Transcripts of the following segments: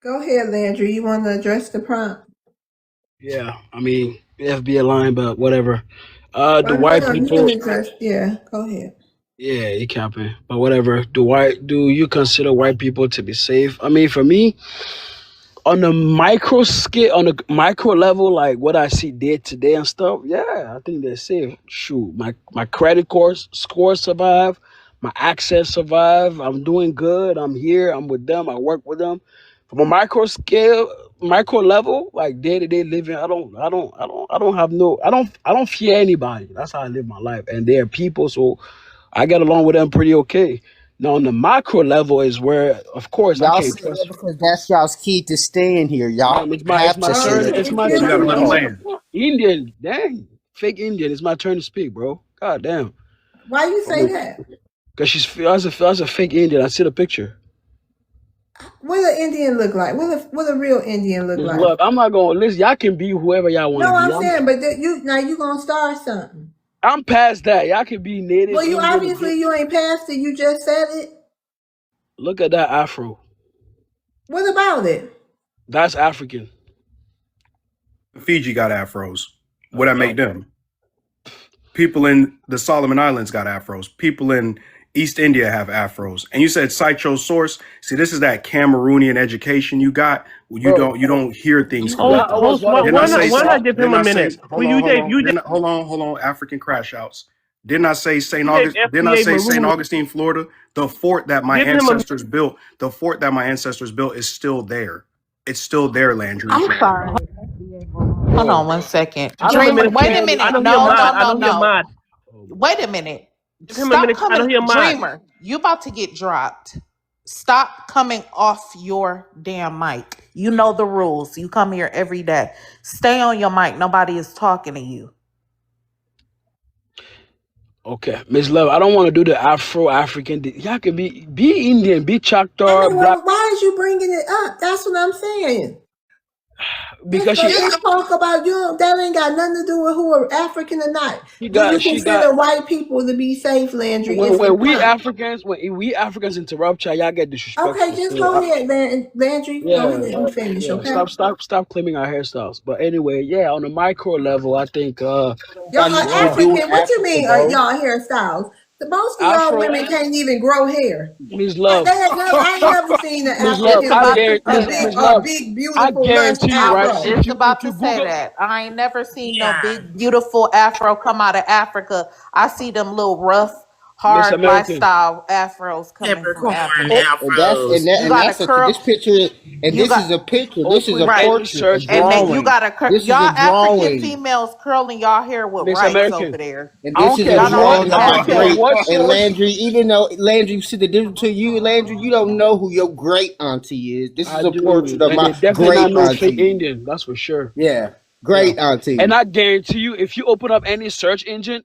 Go ahead, Landry. You want to address the prompt? Yeah, I mean, FB line, but whatever. The Well, white no, you can people, address. Yeah, go ahead. yeah, you capping, but whatever. Do you consider white people to be safe? I mean, for me, on the micro scale, on the micro level, like what I see day to day and stuff, yeah, I think they're safe. Shoot, my credit score survive, my access survive. I'm doing good. I'm here. I'm with them. I work with them. From a micro scale, micro level, like day to day living, I don't fear anybody. That's how I live my life, and they're people, so I get along with them pretty okay. Now on the macro level is where, of course, I Y'all can't say that trust. because that's y'all's key to staying here. Y'all It's have my to Oh, say turn. that. It's my You excuse gotta turn. let me. them Oh, land. Indian, dang, fake Indian. It's my turn to speak, bro. God damn. Why you I say mean, that? cause that's a fake Indian. I see the picture. What an Indian look like? What a real Indian look Just like? look, I'm not gonna listen. Y'all can be whoever y'all want to No, be. I'm saying, but you gonna start something. I'm past that. Y'all can be native Well, you Indian. obviously you ain't past it. You just said it. Look at that Afro. What about it? That's African. Fiji got afros. What I Uh, make them? People in the Solomon Islands got afros. People in East India have afros. And you said cite your source. See, this is that Cameroonian education you got. bro, You don't hear things you got. Host, correctly. I was host, one of Didn't I say why not give him didn't a I say minute? Well, you gave you gave hold on, African crash outs. Didn't I say St. you gave August didn't I FBA say St. Marine. Augustine, Florida? The fort that my Give him a ancestors built, is still there. It's still there, Landry. I'm sorry. Hold on bro. one second. give him a Dreamer, minute. wait a I minute. know he a No, mod. no, I no, know he a no. mod. Oh my Wait a god. minute. Give him a Stop minute. I know coming. he a mod. Dreamer, you about to get dropped. Stop coming off your damn mic. You know the rules. You come here every day. Stay on your mic. Nobody is talking to you. Okay, Miss Love, I don't want to do the Afro African. Y'all can be Indian, be I Choctaw, mean, black, why is you bringing it up? That's what I'm saying. because Just talk about you. That ain't got nothing to do with who are African or not. Do you she got consider white people to be safe, Landry? Is the when prompt. we Africans interrupt y'all get Okay, disrespectful. just So go ahead, Landry. Go yeah, ahead and finish, yeah. okay? Stop claiming our hairstyles. But anyway, yeah, on a micro level, I think Y'all Nobody are want to do African. What you Africa, mean, bro. y'all hairstyles? The most of y'all Afro women can't even grow hair. Miss Love, I ain't never seen an Miss Love, It's African I with about to guarantee say Miss that. a Love, big, I beautiful, lush guarantee you, I right? was afro. just If about to you say Google that. I ain't never seen no Yeah. big, beautiful afro come out of Africa. I see them little rough, Miss hard American, lifestyle afros coming from Peppercorn Africa. oh, And that's afros. and that You and got to that's a curl. this picture and You this got is a picture. This is a open right, any portrait, a search and then engine. you drawing. got to This is y'all a African drawing. females curling y'all hair with Miss rice over American, there. And I this don't is care a Y'all don't what even drawing of I a don't have care hair. great. what And source. Landry, even though Landry, you see the difference to you, Landry, you don't know who your great auntie is. This is I a do, portrait of and my they definitely not great no fake auntie. Indian. That's for sure. Yeah, Yeah, great and auntie. I guarantee you, if you open up any search engine,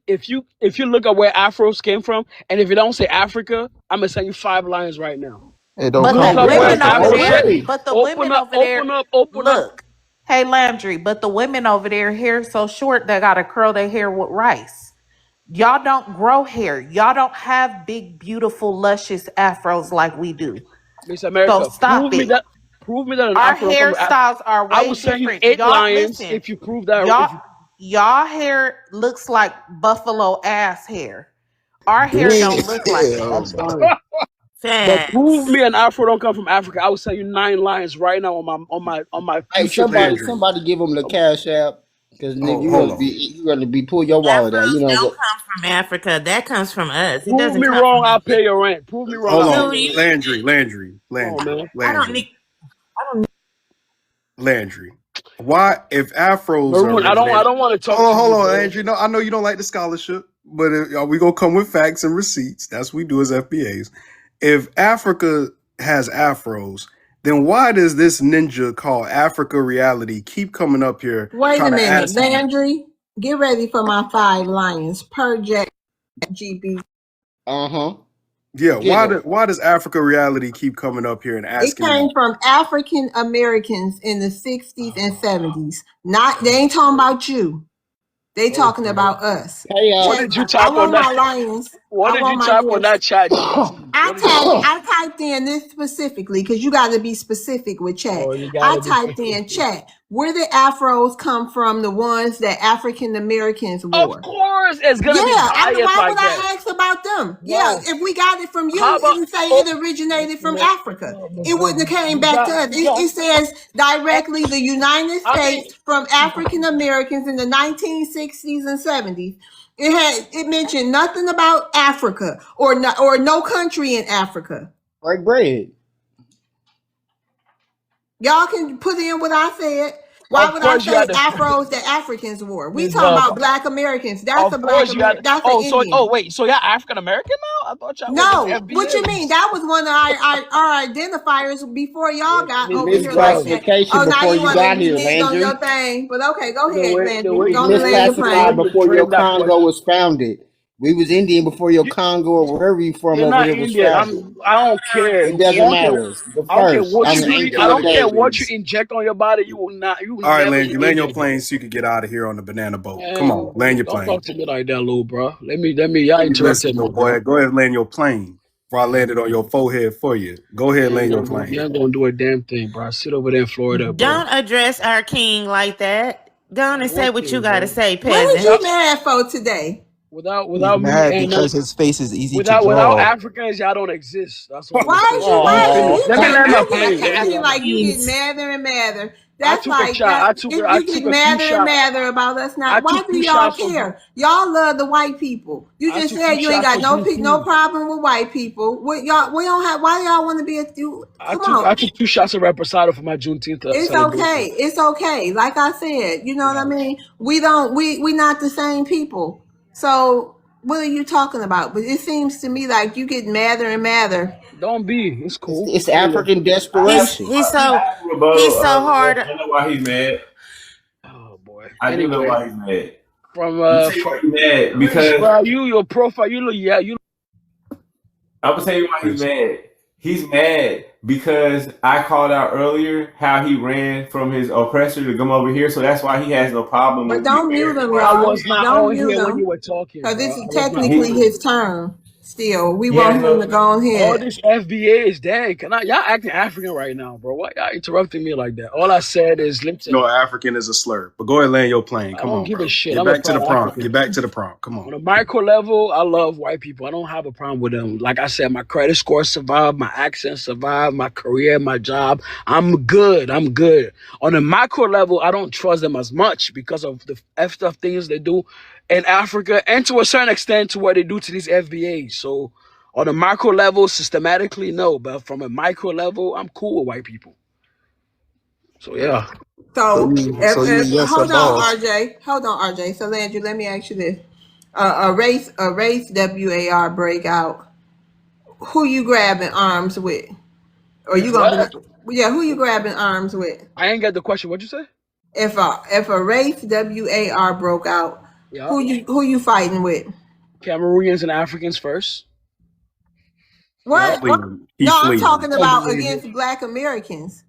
if you look at where Afros came from, and if it don't say Africa, I'm gonna send you 5 lines right now. It don't But come the Look with up where women an over Africa. Oh, Afro there, set. really? but the women over there, Open up. look, hey Landry, but the women over there hair so short they gotta curl their hair with rice. Y'all don't grow hair. Y'all don't have big, beautiful, luscious afros like we do. Miss So America, stop it. prove me that an Our Afro don't come from Africa. hairstyles are I way will send you different. eight Y'all lions listen. if you prove that. Y'all If you y'all hair looks like buffalo ass hair. Our hair Damn. don't look like that. that's fine, but prove Facts. me an Afro don't come from Africa. I will send you 9 lions right now on my Hey, future Landry. videos. somebody give him the cash app because nigga, Hold on. you gonna be pull your wallet out. You Afros know don't what? come from Africa. That comes from us. It Prove doesn't me come wrong, from I'll Africa. pay your rent. Prove me wrong, Hold I'll pay on. Do your rent. you? Landry, Come on, man. I don't need. Landry. Why, if afros are Maroon, I originated? don't want to talk to Hold you, on, bro. Landry. No, I know you don't like the scholarship, but we gonna come with facts and receipts. That's what we do as FBAs. If Africa has afros, then why does this ninja called Africa Reality keep coming up here Wait a trying to minute, ask me? Landry. Get ready for my 5 lions per Jack GB. Uh-huh. Yeah, Get him. why does Africa Reality keep coming up here and It asking me? came from African Americans in the 60s and 70s. Not they ain't talking about you. They talking Okay. about us. Hey, What Check. did you I type on want that? my lions. What I did you want my type on list. that chat GPT? I typed in this specifically because you got to be specific with chat. Oh, you I gotta be typed in chat. Where did Afros come from? The ones that African Americans Of wore. course, it's Yeah, gonna be biased why would like that. I ask about them? Yeah, Bro, if we got it from how you, it about would say oh, it originated from no, Africa. no, Miss It wouldn't have Lady, came back to us. you got. It says directly the United I mean, States from African Americans in the 1960s and 70s. It mentioned nothing about Africa or no country in Africa. Break bread. Y'all can put in what I said. Why of would I course you say had to. Afros that Africans wore? We Miss talking Love. about Black Americans. That's a Of Black course you had. American. That's an Oh, Indian. wait, so y'all African American now? I thought y'all were just No, what you mean? FBAs. That was one of our identifiers before y'all got over Miss here like Love. that. Misclassification Oh, now before you you want to got here, renege on your Landry. thing. But okay, go The ahead, way, the Landry. way We Go you, on and land your the way misclassified plane. you before your frame that Congo question. was founded. We was Indian before your Congo or wherever you from You're over not here was Indian. founded. I don't care. It doesn't matter. The I don't care first what on you the do. I Ancient of don't care what you Days. inject on your body. You will not. You will All right, never land be you land your Indian, bro. plane so you can get out of here on the banana boat. Come And on, land your don't plane. talk to me like that, little bro. Let me. Y'all Listen, interrupted little me, bro. boy, go ahead and land your plane before I land it on your forehead for you. Go ahead and land your plane. You ain't gonna do a damn thing, bro. I sit over there in Florida, bro. Don't address our king like that. Go on and say what you gotta say, What is peasant. you mad for today? Without me mad and because his face is easy to without draw. Africans, y'all don't exist. That's all I'm gonna Why say. is you Let me mad? finish. Oh, Let me land my plane. It Let me seems land my like you plane. get madder and madder. I That's took a like shot. that. I You took get a few madder and shots. madder about us I not. Why took do two y'all shots for. care? Y'all love the white people. You I just took said two you ain't shots for got no Juneteenth. problem with white people. What y'all? We don't have. Why do y'all want to be a? Come I on. took 2 shots of reposado for my Juneteenth It's okay. celebration. It's okay. Like I said, you know what I mean? We not the same people. So what are you talking about? But it seems to me like you get madder and madder. Don't be. It's cool. it's Anyway. African He's desperation. he's I so have a rebuttal. he's so hard. I know why he's mad. Oh boy. I do know Anyway, why he's mad. from I'm gonna tell you why he's mad because bro, your profile, you look you. I'm gonna tell you why he's mad. He's mad because I called out earlier how he ran from his oppressor to come over here, so that's why he has no problem But with me don't mute him, I y'all. was not Don't on mute here when you him. were talking, Because bro. this I is was not technically on He, his turn. Still. We he has want him no. to go on all here. this FBAs, dang. Y'all acting African right now, bro? Why y'all interrupting me like that? All I said is, listen, No, African is a slur. But go ahead and land your plane. I Come don't on, give a bro. shit. Get I'm a back to the proud prompt. African. Get back to the prompt. Come On on. a micro level, I love white people. I don't have a problem with them. Like I said, my credit score survived, my accent survived, my career, my job. I'm good. On a macro level, I don't trust them as much because of the effed up things they do in Africa and to a certain extent to what they do to these FBAs. So on a macro level, systematically, no. But from a micro level, I'm cool with white people. So yeah. So, if Yes or hold on, no? RJ. Hold on, RJ. So, Landry, let me ask you this: a race WAR breakout. Who you grabbing arms with? Or you gonna What? be? Yeah, who you grabbing arms with? I ain't get the question. What'd you say? If a race WAR broke out, Yeah. who you fighting with? Cameroonians and Africans first. What? He No, I'm fleeing. talking I don't about believe against it. Black Americans.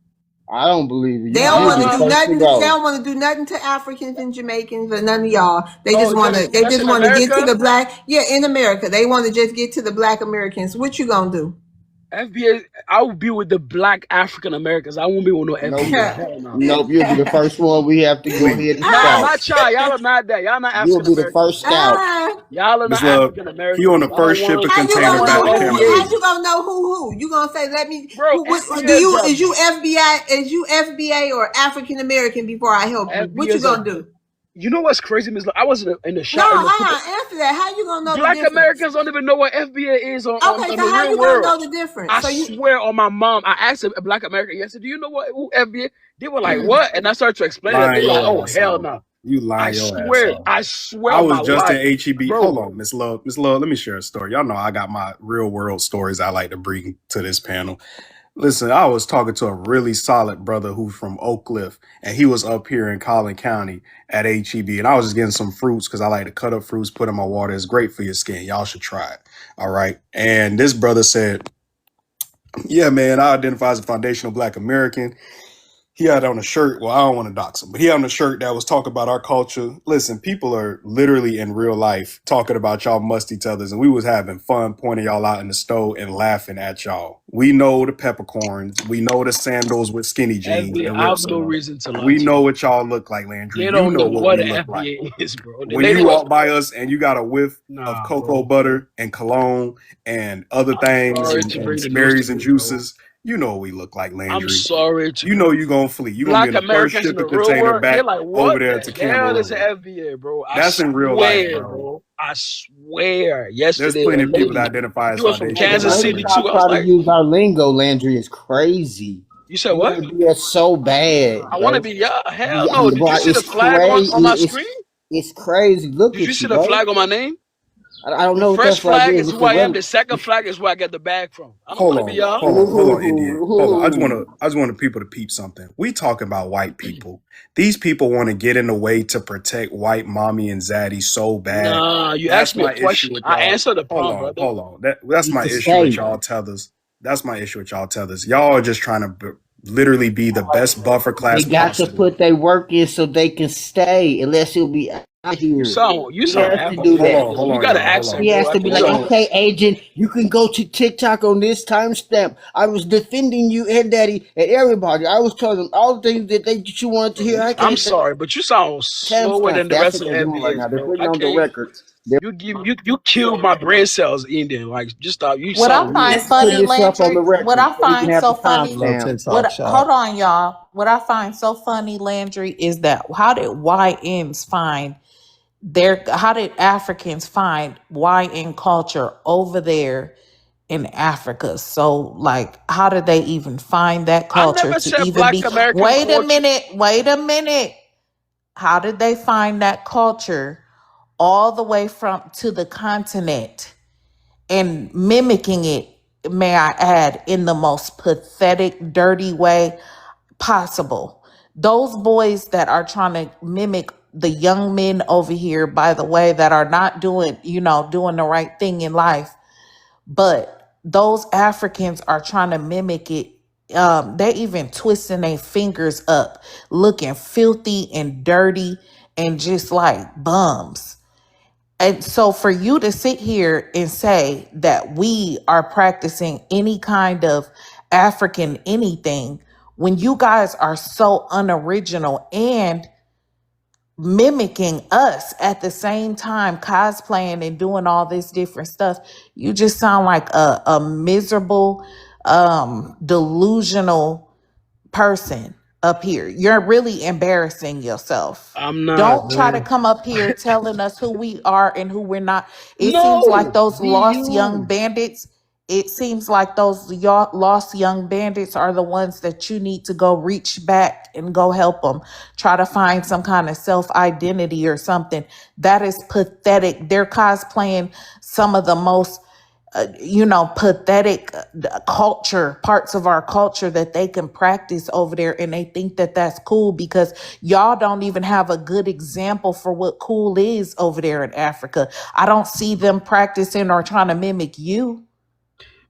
I don't believe it. They You don't you'll want be to the do first to nothing. They go. don't want to do nothing to Africans and Jamaicans or none of y'all. They just Oh, want to. They just just in want to get to America? the black. Yeah, in America, they want to just get to the Black Americans. What you gonna do? FBA, I will be with the black African Americans. I won't be with no Nope. FBA. Hell no. Nope. You'll be the first one we have to go ahead and Nah, scout. not y'all. Y'all are not that. Y'all not You'll African be the Americans. first scout. Y'all are Miss not Love, African he on Americans. the first shipping How you I don't container gonna want know back no to who? How FBA. you Cameroon. gonna know who? You gonna say let me? Bro, Do you FBA is you FBI? Is you FBA or African American? Before I help you, what you is a. gonna do? You know what's crazy, Miss Love? I was in the No, shop in the super. answer that. How you gonna know the Black difference? Americans don't even know what FBA is Okay, on so the how real you gonna world. know the difference? I So you swear on my mom, I asked a black American yesterday, do you know who FBA? They were like, what? And I started to explain it. They Lying were like, your oh, ass hell off. no. You lying your ass off. I swear I on was my just in life. HEB. Bro. Hold on, Miss Love. Miss Love, let me share a story. Y'all know I got my real world stories I like to bring to this panel. Listen, I was talking to a really solid brother who's from Oak Cliff, and he was up here in Collin County at HEB, and I was just getting some fruits because I like to cut up fruits, put in my water. It's great for your skin. Y'all should try it. All right. And this brother said, yeah, man, I identify as a foundational Black American. He had on a shirt. Well, I don't want to dox him, but he had on a shirt that was talking about our culture. Listen, people are literally in real life talking about y'all musty tethers, and we was having fun pointing y'all out in the stove and laughing at y'all. We know the peppercorns. We know the sandals with skinny jeans FBA, and I have rips no on them. reason to lie We to know you. what y'all look like, Landry. They You don't know know what what we an look like. FBA is, bro. The When lady you was walk by us and you got a whiff of cocoa bro. butter and cologne and other things Sorry and, to bring the news berries to and you, bro. juices, you know what we look like, I'm Landry. sorry to You know you gonna flee. You gonna be Black in the first Americans in the shipping real container world. back They're like, over what there the to hell is Cameroon. an FBA, bro? I That's in real life, bro. I swear. There's Yesterday, plenty a of people lady, that identify as she was from foundation The Kansas way City that Americans. too. y'all I was try to like, use our lingo, Landry, is crazy. you said You what? want to be that so bad, I want to bro. be y'all. Hell Yeah, no. Did bro, you see the it's flag on my crazy. screen? It's crazy. Look Did you at see you, the bro. flag on my name? I don't The know what that first flag flag is. is It's who a I am. red. The second flag is where I get the bag from. I don't Hold want to be on, y'all. hold on, Indian. Hold on. I just want people to peep something. We talking about white people. These people want to get in the way to protect white mommy and zaddy so bad. Nah, you That's asked me a my issue question. with I y'all. answered the prompt, brother. Hold on. That's my To issue with stay. y'all tethers. That's my issue with y'all tethers. Y'all are just trying to literally be the best buffer They class got to possible. put their work in so they can stay, unless he'll be out You here. sound He has to Afro. do that. Hold You on, got an y'all. Hold accent, He on. bro. has I to can be like, tell. okay, agent, you can go to TikTok on this timestamp. I was defending you and Daddy and everybody. I was telling them all the things that you wanted to hear. I I'm can't sorry, but you sound slower timestamp. than the That's rest what of the they're doing right now. FBAs, They're bro. putting I on the can't. record. You killed my brain cells, Indian. Like, just stop. You What I sound find weird. Just putting funny, this up on Landry, the what record I so we can find have so the funny, Little timestamp. TikTok hold shop. on, y'all. What I find so funny, Landry, is that how did Africans find YN culture over there in Africa? So, like, how did they even find that I culture never to said even Black be? American Wait a culture. minute, wait a minute. How did they find that culture all the way from to the continent and mimicking it, may I add, in the most pathetic, dirty way possible? Those boys that are trying to mimic the young men over here, by the way, that are not doing the right thing in life, but those Africans are trying to mimic it. They even twisting their fingers up, looking filthy and dirty and just like bums. And so for you to sit here and say that we are practicing any kind of African anything when you guys are so unoriginal and mimicking us at the same time, cosplaying and doing all this different stuff, you just sound like a miserable, delusional person up here. You're really embarrassing yourself. I'm not, Don't try to man. come up here telling us who we are and who we're not. It seems like No, those be lost young you. bandits. It seems like those lost young bandits are the ones that you need to go reach back and go help them. Try to find some kind of self identity or something. That is pathetic. They're cosplaying some of the most pathetic parts of our culture that they can practice over there, and they think that that's cool because y'all don't even have a good example for what cool is over there in Africa. I don't see them practicing or trying to mimic you.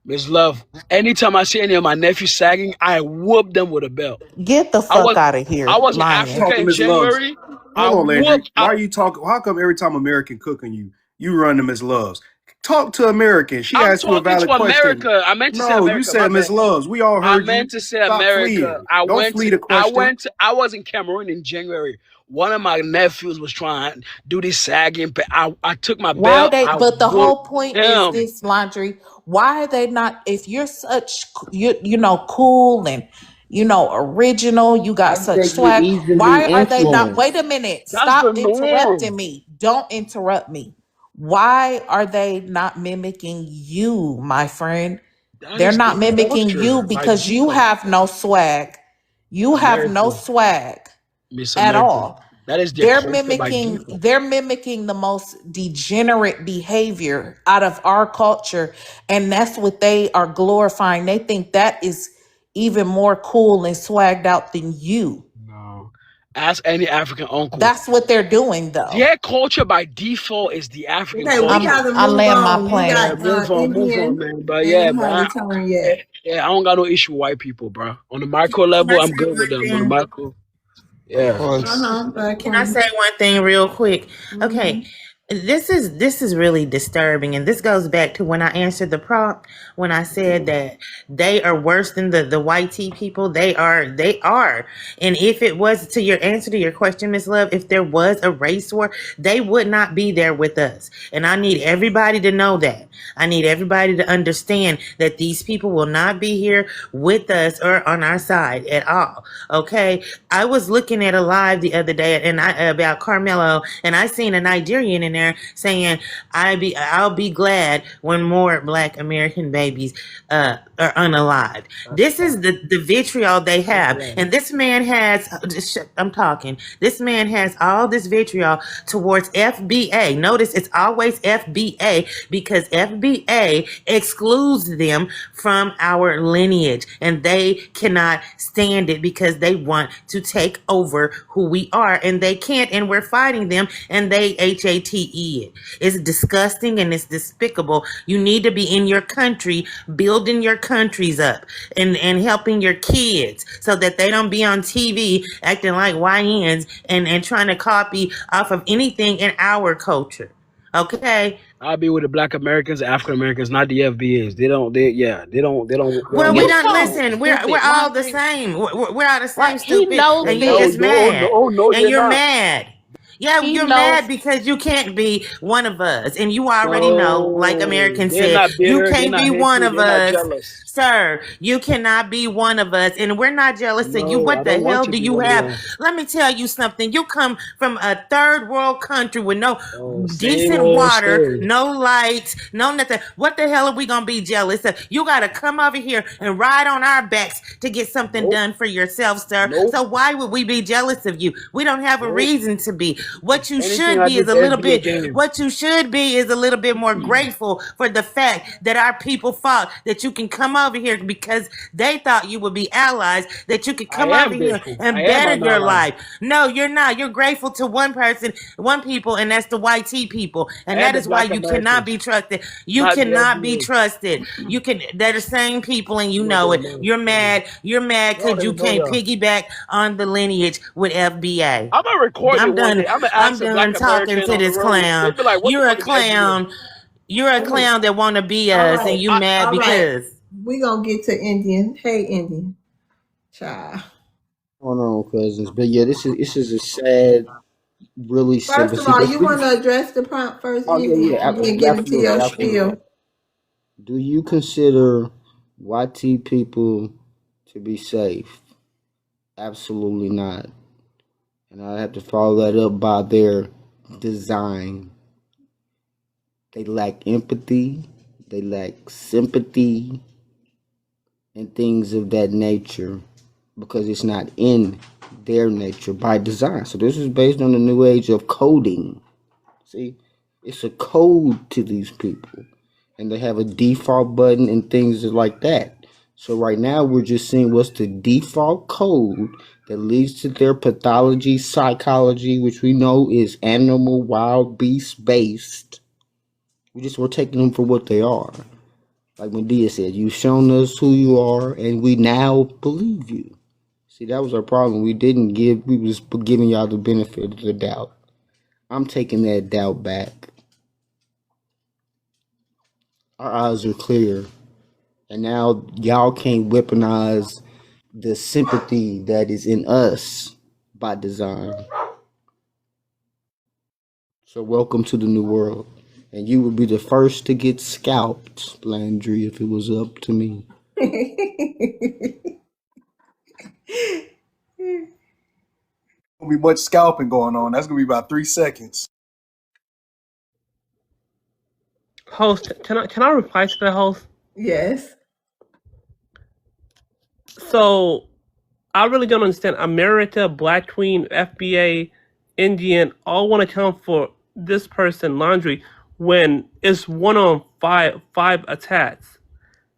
Miss Love, anytime I see any of my nephews sagging, I whoop them with a belt. Get the I fuck was out of here, I was in lying. Africa Talking in Miss Loves. January. I Hold on, Landry. whooped. Why are you talking? How come every time American cooking you run to Miss Loves? Talk to American. She I'm asked you a talking valid to question. America. I meant to say No, you America. My said Miss bad. Loves. We all I heard you. meant to say Stop America. fleeing. Don't flee the question. I was in Cameroon in January. One of my nephews was trying to do this sagging. I took my Why belt. they? I But the whooped whole point is him. this, Laundry. Why are they not? If you're such, cool and original, you got How did such they get swag. easily Why are they not? Wait influenced? a minute. That's the Stop interrupting norm. me. Don't interrupt me. Why are they not mimicking you, my friend? That They're is not their mimicking you culture by because you default. have no swag. You have no America, swag Miss at America. all. That is their They're culture by mimicking default. they're mimicking the most degenerate behavior out of our culture, and that's what they are glorifying. They think that is even more cool and swagged out than you. No. Ask any African uncle. That's what they're doing, though. Their culture by default is the African Okay, we culture. gotta I move land my on. You plane. Yeah, got move on, Indian man. But and yeah, you man. haven't turned yet. Yeah, I don't got no issue with white people, bro. On the micro level, I'm good with them. On the macro, yeah. Can I say one thing real quick? Okay. This is really disturbing, and this goes back to when I answered the prompt when I said that they are worse than the white tea people. They are, and if it was to your answer to your question, Miss Love, if there was a race war, they would not be there with us. And I need everybody to know that. I need everybody to understand that these people will not be here with us or on our side at all. Okay, I was looking at a live the other day and about Carmelo, and I seen a Nigerian in there saying, I'll be glad when more Black American babies are unalived. This is the vitriol they have. And this man has, I'm talking, this man has all this vitriol towards FBA. Notice it's always FBA because FBA excludes them from our lineage, and they cannot stand it because they want to take over who we are, and they can't, and we're fighting them, and they HATE it. It's disgusting and it's despicable. You need to be in your country, building your countries up and helping your kids so that they don't be on TV acting like YNs and trying to copy off of anything in our culture. Okay? I'll be with the Black Americans, African Americans, not the FBAs. They don't. Well, we don't know, listen. We're stupid. all the same. We're all the same, Right, he stupid. knows And this. you just mad. No, And you're you're not. mad. Yeah, He you're knows. mad because you can't be one of us. And you already know, like American They're said, not bitter, you they're can't not be one hateful, of they're not us. jealous. Sir, you cannot be one of us. And we're not jealous of you. No, What I the don't want hell to do be you one of have? them. Let me tell you something. You come from a third world country with no Same decent old water, story. no lights, no nothing. What the hell are we going to be jealous of? You got to come over here and ride on our backs to get something done for yourself, sir. Nope. So why would we be jealous of you? We don't have a reason to be. What you Anything should I be did is a to little FBA bit, game. what you should be is a little bit more grateful for the fact that our people fought, that you can come over here because they thought you would be allies, that you could come I am over here grateful. and I am better an your ally. life. No, you're not. You're grateful to one person, one people, and that's the white tea people. And And that the is why Black you cannot Americans, be trusted. You not the cannot be FBA. trusted. You can, they're the same people and you No, know they're it. not. You're mad. You're mad No, because they you know can't y'all. piggyback on the lineage with FBA. I'm gonna record I'm it one done. day. I'm gonna I'm ask a done Black talking American to on the this road. They'll clown. be like, "What the You're a fuck is FBA?" clown. You're a clown that want to be All us, right. and you mad All right. because. We gonna get to Indian. Hey, Indian. Child. Going on, cousins. But yeah, this is a sad, really simple. First of See, all, this, you this want is, to address the prompt first, oh Indian, yeah, and then get into absolutely, your absolutely. spiel. Do you consider YT people to be safe? Absolutely not. And I have to follow that up by their design. They lack empathy, they lack sympathy, and things of that nature because it's not in their nature by design. So this is based on the new age of coding. See, it's a code to these people, and they have a default button and things like that. So right now we're just seeing what's the default code that leads to their pathology, psychology, which we know is animal, wild, beast based. We're taking them for what they are. Like Medea said, you've shown us who you are, and we now believe you. See, that was our problem. We was giving y'all the benefit of the doubt. I'm taking that doubt back. Our eyes are clear. And now y'all can't weaponize the sympathy that is in us by design. So welcome to the new world. And you would be the first to get scalped, Landry, if it was up to me. Gonna be much scalping going on. That's gonna be about 3 seconds. Host, can I reply to the host? Yes. So I really don't understand. America, Black Queen, FBA, Indian, all want to count for this person, Laundry, when it's 1 on 5 attacks.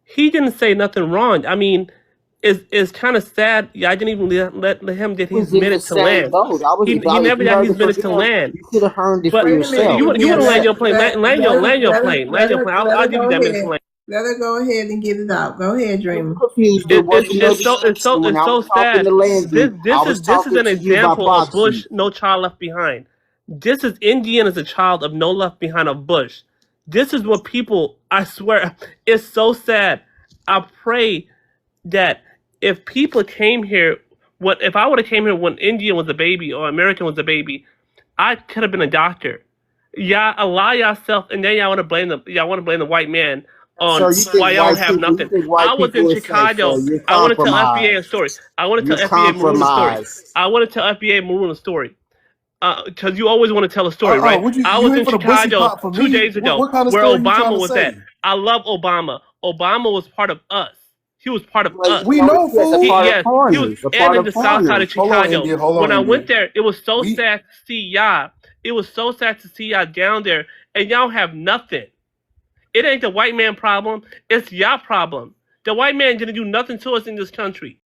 He didn't say nothing wrong. I mean, is kind of sad. Yeah, I didn't even let him get was his in the minute to same land. boat. I was He about, if never you got heard his it from minute to him, land. you could have heard it But for Wait a minute. yourself. you want to land your plane. Land your Let plane. I'll give you her that go minute to ahead. land. Let her go ahead and get it out. Go ahead, I'm Dreamer. confused. There wasn't no distinction when It's I so was talking to sad. Landry. I was This is talking an to you about example of boxing. Bush, No Child Left Behind. This is Indian as a child of No Left Behind of Bush. This is what people. I swear, it's so sad. I pray that if people came here, if I would have came here when Indian was a baby or American was a baby, I could have been a doctor. Y'all allow yourself, and then y'all want to blame the white man on Sir, you why think y'all don't white have people, you nothing. think I white was in people are safe, sir. Chicago. You're I want to tell FBA a compromised. story. I want to You're tell FBA Maroon a story. compromised. I want to tell FBA Maroon a story. Because you always want to tell a story, right? What I you was in in for the bussy Chicago pop for 2 me? days ago What kind of where story you trying Obama to was say? at. I love Obama. Obama was part of us. He was part of Well, us. We know, yes, a fool. part of Yes, he was, foreigners. A and part in of the south side foreigners. of Hold on, Chicago. India. Hold When on, I India. went there, it was so We sad to see y'all. It was so sad to see y'all down there, and y'all have nothing. It ain't the white man problem. It's y'all problem. The white man didn't do nothing to us in this country.